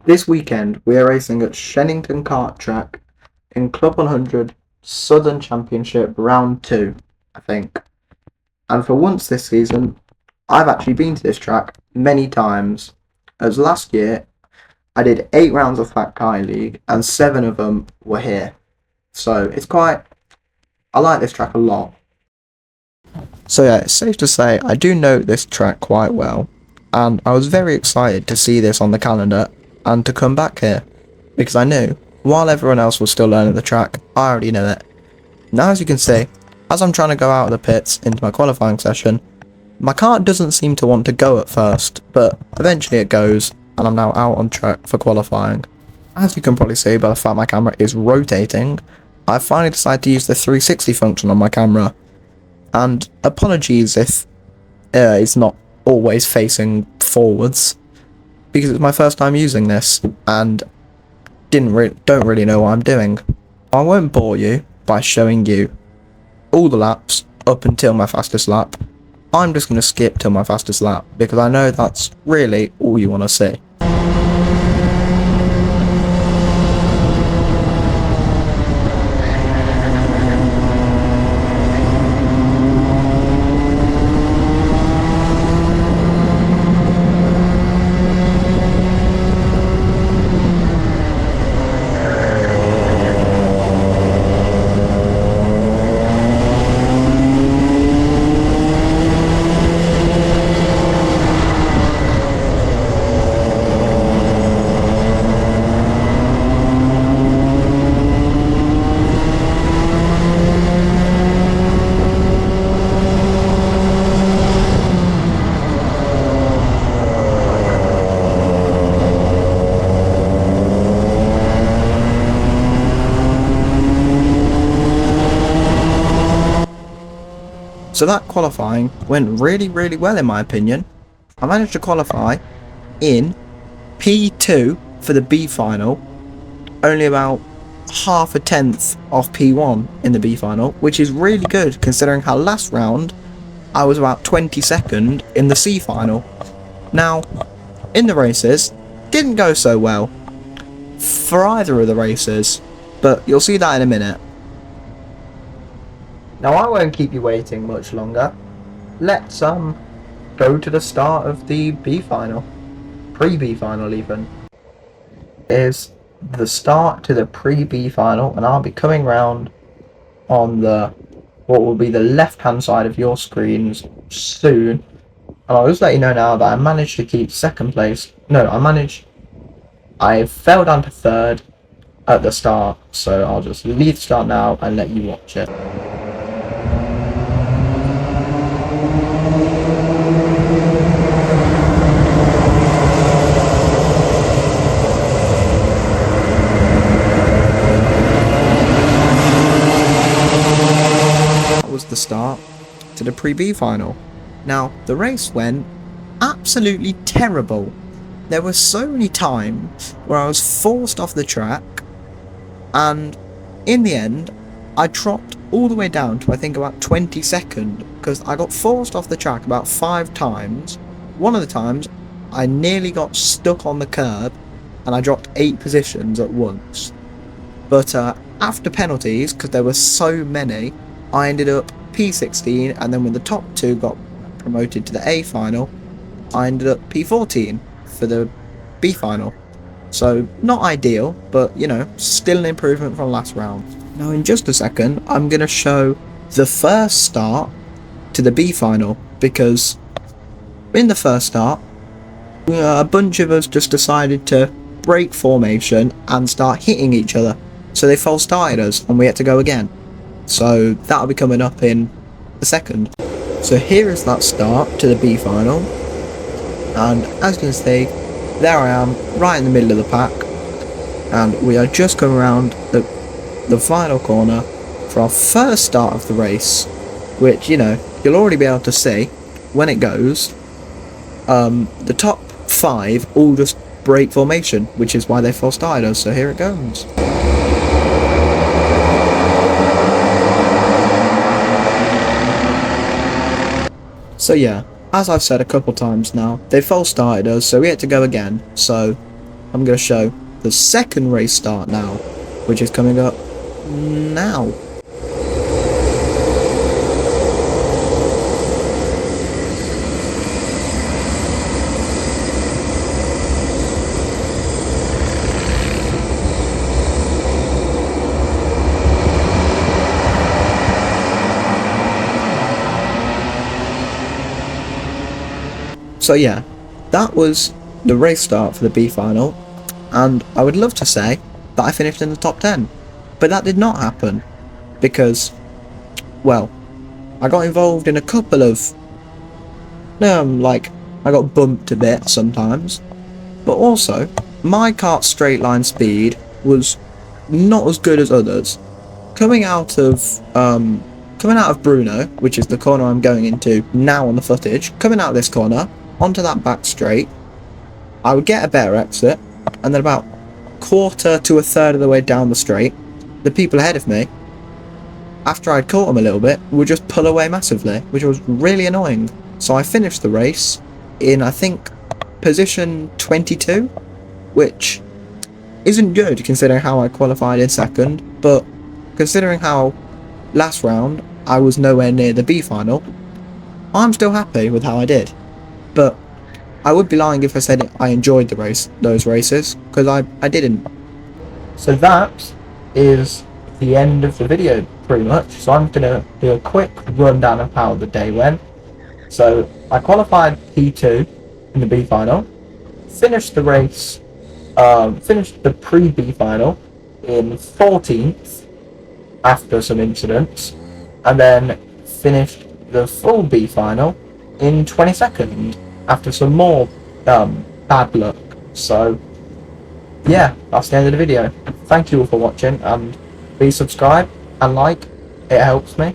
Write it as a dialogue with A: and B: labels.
A: This weekend we are racing at Shenington Kart Track in Club 100 Southern Championship Round 2, I think. And for once this season, I've actually been to this track many times, as last year I did 8 rounds of Fat Kai League and 7 of them were here. So I like this track a lot. So yeah, it's safe to say I do know this track quite well, and I was very excited to see this on the calendar and to come back here, because I knew, while everyone else was still learning the track, I already knew it. Now as you can see, as I'm trying to go out of the pits into my qualifying session, my car doesn't seem to want to go at first, but eventually it goes, and I'm now out on track for qualifying. As you can probably see by the fact my camera is rotating, I finally decided to use the 360 function on my camera, and apologies if it's not always facing forwards, because it's my first time using this and don't really know what I'm doing. I won't bore you by showing you all the laps up until my fastest lap. I'm just going to skip till my fastest lap because I know that's really all you want to see. So that qualifying went really well in my opinion. I managed to qualify in P2 for the B final, only about half a tenth off P1 in the B final, which is really good considering how last round I was about 22nd in the C final. Now, in the races, didn't go so well for either of the races, but you'll see that in a minute. Now I won't keep you waiting much longer. Let's go to the start of the B final. Pre-B final even. Is the start to the pre-B final, and I'll be coming round on what will be the left hand side of your screens soon. And I'll just let you know now that I managed to keep second place. No, I fell down to third at the start, so I'll just leave the start now and let you watch it. Was the start to the pre-B final. Now, the race went absolutely terrible. There were so many times where I was forced off the track, and in the end, I dropped all the way down to I think about 22nd because I got forced off the track about 5 times. One of the times, I nearly got stuck on the curb and I dropped 8 positions at once. But after penalties, because there were so many, I ended up P16, and then when the top 2 got promoted to the A final, I ended up P14 for the B final. So not ideal, but you know, still an improvement from last round. Now in just a second, I'm going to show the first start to the B final, because in the first start, a bunch of us just decided to break formation and start hitting each other. So they false started us and we had to go again. So that'll be coming up in a second. So here is that start to the B final, and as you can see, there I am right in the middle of the pack, and we are just coming around the final corner for our first start of the race, which, you know, you'll already be able to see when it goes. The top 5 all just break formation, which is why they false started us. So here it goes. So yeah, as I've said a couple times now, they false started us, so we had to go again. So I'm going to show the second race start now, which is coming up now. So yeah, that was the race start for the B final, and I would love to say that I finished in the top 10, but that did not happen because, well, I got involved in a couple of, I got bumped a bit sometimes, but also my kart's straight line speed was not as good as others. Coming out of Bruno, which is the corner I'm going into now on the footage, coming out of this corner onto that back straight, I would get a better exit, and then about quarter to a third of the way down the straight, the people ahead of me, after I'd caught them a little bit, would just pull away massively, which was really annoying. So I finished the race in, I think, position 22, which isn't good considering how I qualified in second, but considering how last round I was nowhere near the B final, I'm still happy with how I did. But I would be lying if I said I enjoyed those races, because I didn't. So that is the end of the video, pretty much. So I'm going to do a quick rundown of how the day went. So I qualified P2 in the B final, finished the race, finished the pre-B final in 14th after some incidents, and then finished the full B final in 22nd after some more bad luck. So yeah, that's the end of the video. Thank you all for watching, and please subscribe and like, it helps me.